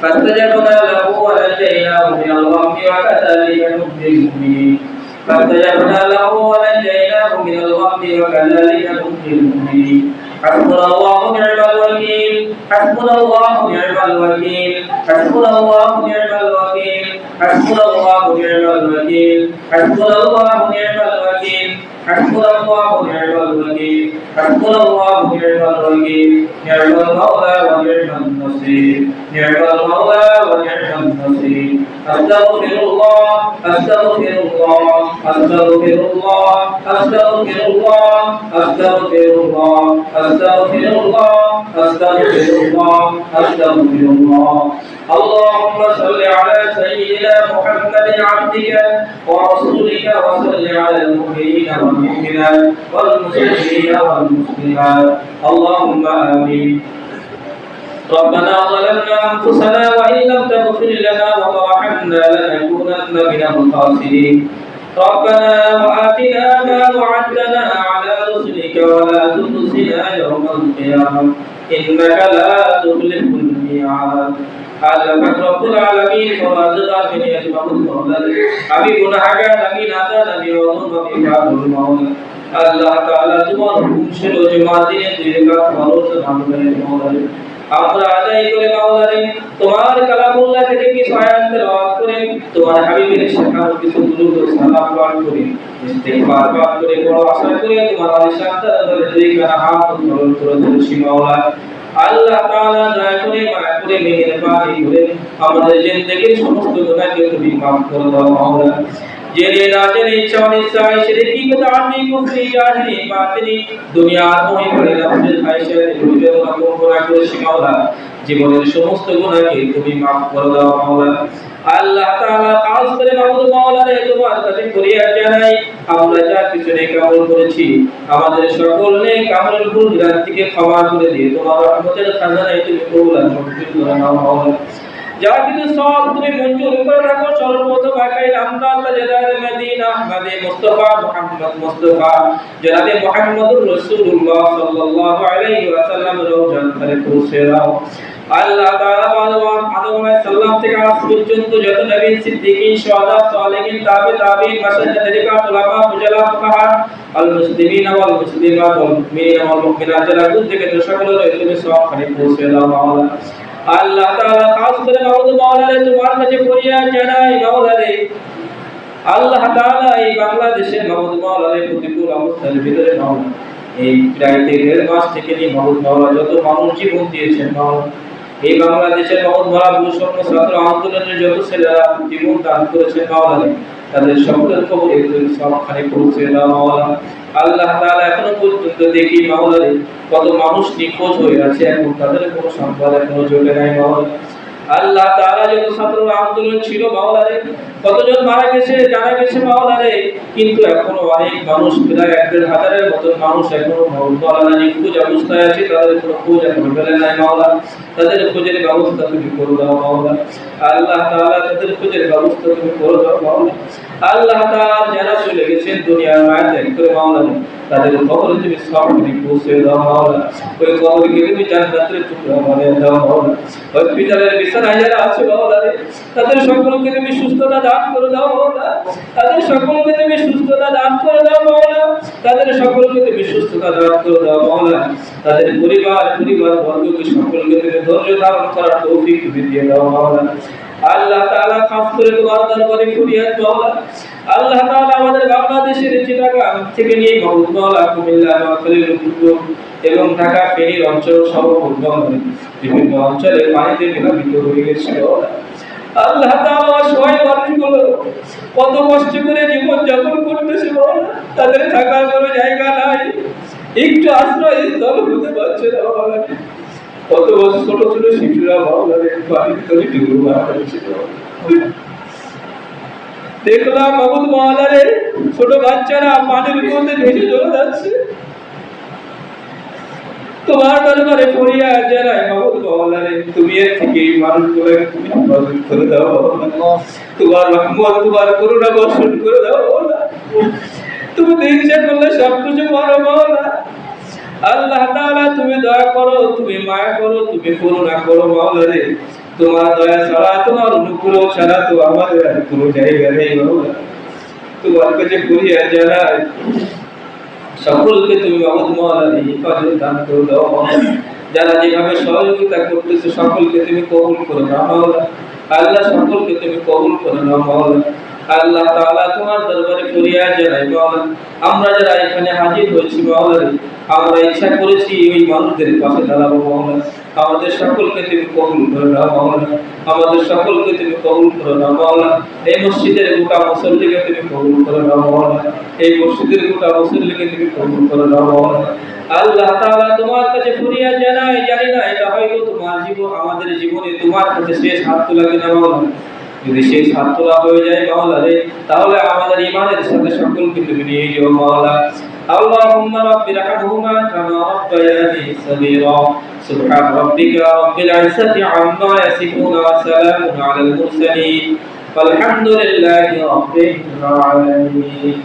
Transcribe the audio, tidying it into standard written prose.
فاستجبنا له ونجيناه من الغم وكذلك ننجي المؤمنين فاستجبنا له ونجيناه من الغم وكذلك ننجي المؤمنين حسبنا الله ونعم الوكيل حسبنا الله ونعم الوكيل حسبنا الله ونعم الوكيل حسبنا الله ونعم الوكيل حسبنا الله ونعم الوكيل حسبنا الله ونعم الوكيل حسبنا الله ونعم الوكيل نعم المولى ونعم النصير نعم المولى ونعم النصير أستغفر الله أستغفر الله أستغفر الله أستغفر الله أستغفر الله أستغفر الله أستغفر الله أستغفر الله اللهم صل على سيدنا محمد عبدك ورسولك وصل على المؤمنين والمؤمنات والمسلمين والمسلمات اللهم آمين ربنا ظلمنا أنفسنا وإن لم تغفر لنا وترحمنا لنكونن من الخاسرين ربنا وآتنا ما وعدتنا على رسلك ولا تخزنا يوم القيامة إنك لا تخلف الميعاد আল্লাহ রাব্বুল আলামিন ফরমাদার বিনি আজমাউল মাওলা আমি গুনাহগার আমি নাদান আমি ওযুম আমি কাবুল মাওলা আল্লাহ তাআলা তোমার হুকুম ছিল যে মাদিনে দুই রাকাত ফরজ নামাজ মাওলা আমরা আদায় করে মাওলা রে তোমার কালামুল্লাহ থেকে কিছু আয়াত তেলাওয়াত করে তোমার হাবিবের শেখানো কিছু দুরূদ ও সালাম পাঠ করে ইস্তিগফার পাঠ করে বড় আশা করে তোমার আলিশান দরবারে দুই কানা হাত উত্তোলন করে দিয়েছি মাওলা আল্লাহ তাআলা দয়া করে মায়া করে মেহেরবানি করে আমাদের জিন্দেগীর সমস্ত গুনাহকে তুমি maaf করে দাও মাওলা জেনে না জেনে ইচ্ছা অনিচ্ছায় শিরকি বিদআতি কুফরি জাহিলি বাতিনি দুনিয়ার মোহে পড়ে নফসের খায়শাতে ডুবে রকম গুনাহ করেছি মাওলা জীবনের সমস্ত গুনাহকে তুমি maaf করে দাও মাওলা আল্লাহ তাআলা খাস করে মাবুদ মাওলা রে তোমার কাছে ফরিয়াদ জানাই আমরা যা কিছু নেক আমল করেছি আমাদের সকল নেক আমলের ভুল ভ্রান্তিকে ক্ষমা করে দিয়ে তোমার রহমতের খাজানায় তুমি কবুল আর মঞ্জুর করে নাও মাওলা যা কিছু সব তুমি মঞ্জুর করে রাখো সর্বপ্রথম আকাই নামদার তাজদার মদিনা আহমদে মুস্তাফা মুহাম্মদ মুস্তাফা জনাবে মুহাম্মদুর রাসূলুল্লাহ সাল্লাল্লাহু আলাইহি ওয়াসাল্লাম রওজান করে পৌঁছে দাও আল্লাহ তাআলা আদম আলাইহিস সালাম থেকে আজ পর্যন্ত যত নবী সিদ্দিকীন শুহাদা সালেহিন তাবিঈন মাশাআল্লাহ তরিকা উলামা ফুজালা ফুকাহা আল মুসলিমিন ওয়াল মুসলিমাত ওয়াল মুমিনিন ওয়াল মুমিনাত যারা বুঝ থেকে সকলের তুমি সব করে পৌঁছে দাও মাওলা আল্লাহ তাআলা খাস করে মাওলা মাওলা রে তোমার কাছে ফরিয়াদ জানাই মাওলা রে আল্লাহ তাআলা এই বাংলাদেশের মাওলা মাওলা রে প্রতিকূল অবস্থার ভিতরে মাওলা এই প্রায় 1.5 মাস থেকে নিয়ে মাওলা যত মানুষ জীবন দিয়েছেন মাওলা এই বাংলাদেশের মাওলা বৈষম্য ছাত্র আন্দোলনের যত ছেলেরা জীবন দান করেছেন মাওলা রে তাদের সকলের কবরে তুমি সবখানে পৌঁছে দাও মাওলা আল্লাহ তাআলা এখনো পর্যন্ত দেখি মাওলা রে কত মানুষ নিখোঁজ হয়ে আছে এখন তাদের কোনো সংবাদ এখনো জোটে নাই মাওলা আল্লাহ তাআলা যত ছাত্র আন্দোলন ছিল মাওলা রে কতজন মারা গেছে জানা গেছে মাওলা রে কিন্তু এখনো অনেক মানুষ প্রায় 1.5 হাজারের মতো মানুষ এখনো মাওলা নিখোঁজ অবস্থায় আছে তাদের কোনো খোঁজ এখনো পেলে নাই মাওলা তাদের খোঁজের ব্যবস্থা তুমি করে দাও মাওলা আল্লাহ তাআলা তাদের খোঁজের ব্যবস্থা তুমি করে দাও মাওলা আল্লাহ তাআলা যারা চলে গেছেন দুনিয়ার মায়া ত্যাগ করে মাওলা তাদের কবরে তুমি সবখানে পৌঁছে দাও মাওলা ওই কবরকে তুমি জান্নাতের টুকরা বানিয়ে দাও মাওলা ওই পিতারের বিছানায় যারা আছে মাওলা রে তাদের সকলকে তুমি সুস্থতা দান করে দাও মাওলা তাদের সকলকে তুমি সুস্থতা দান করে দাও মাওলা তাদের সকলকে তুমি সুস্থতা দান করে দাও মাওলা তাদের পরিবার বর্গকে সকলকে তুমি ধৈর্য ধারণ করার তৌফিক তুমি দিয়ে দাও মাওলা আল্লাহ তাআলা খাস করে তোমার দরবারে ফরিয়াদ মাওলা আল্লাহ তাআলা আমাদের বাংলাদেশের চিটাগাং থেকে নিয়ে মাওলা কুমিল্লা নোয়াখালী রংপুর এবং ঢাকা ফেনীর অঞ্চল সহ বিভিন্ন অঞ্চলে পানিতে প্লাবিত হয়ে গেছিল আল্লাহ তাআলা সবাই মানুষগুলো কত কষ্ট করে জীবন যাপন করতেছে তাদের থাকার কোনো জায়গা নাই একটু আশ্রয় স্থল হতে পারছে না কত ছোট ছোট শিশুরা মাওলারে পানিতে ডুবে মারা গেছিল দেখলাম মাবুদ মাওলারে ছোট বাচ্চারা পানির মধ্যে ভেসে চলে যাচ্ছে তোমার দরবারে ফরিয়াদ জানাই মাবুদ মাওলারে তুমি এর থেকে এই মানুষগুলোকে তুমি হেফাজত করে দাও তোমার রহমত তোমার করুণা বর্ষণ করে দাও তুমি ইচ্ছা করলে সবকিছু পারো মাওলা আল্লাহ তাআলা তুমি দয়া করো তুমি মায়া করো তুমি করুণা করো মাওলা রে তোমার দয়া ছাড়া, তোমার অনুগ্রহ ছাড়া তো আমাদের আর কোনো জায়গা নেই মাওলা। তোমার কাছে ফরিয়াদ জানাই, সকলকে তুমি মাওলার হেফাজত দান করে দাও মাওলা। যারা যেভাবে সহযোগিতা করতেছে সকলকে তুমি কবুল করে নাও মাওলা। আল্লাহ সকলকে তুমি কবুল করে নাও মাওলা। আল্লাহ তাআলা তোমার দরবারে ফরিয়াদ জানাই মাওলা, আমরা যারা এখানে হাজির হয়েছি মাওলা, আমরা ইচ্ছা করেছি ওই মানুষদের পাশে দাঁড়াবো মাওলা। আমাদের সকলকে তুমি কবুল করে নাও মাওলা। আমাদের সকলকে তুমি কবুল করে নাও মাওলা। এই মসজিদের গোটা মুসল্লিকে তুমি কবুল করে নাও মাওলা। এই মসজিদের গোটা মুসল্লিকে তুমি কবুল করে নাও মাওলা। আল্লাহ তাআলা তোমার কাছে ফরিয়াদ জানাই, জানি না এটা হয়তো তোমার জীবন, আমাদের জীবনে তোমার কাছে শেষ হাত তোলা কিনা মাওলা। যদি শেষ হাত তোলা হয়ে যায় মাওলা রে, তাহলে আমাদের ঈমানের সাথে সকলকে তুমি নিয়ে যাও মাওলা। اللهم رب ارحمهما كما ربياني صغيرا سبحان ربك رب العزة عما يصفون وسلام على المرسلين والحمد لله رب العالمين.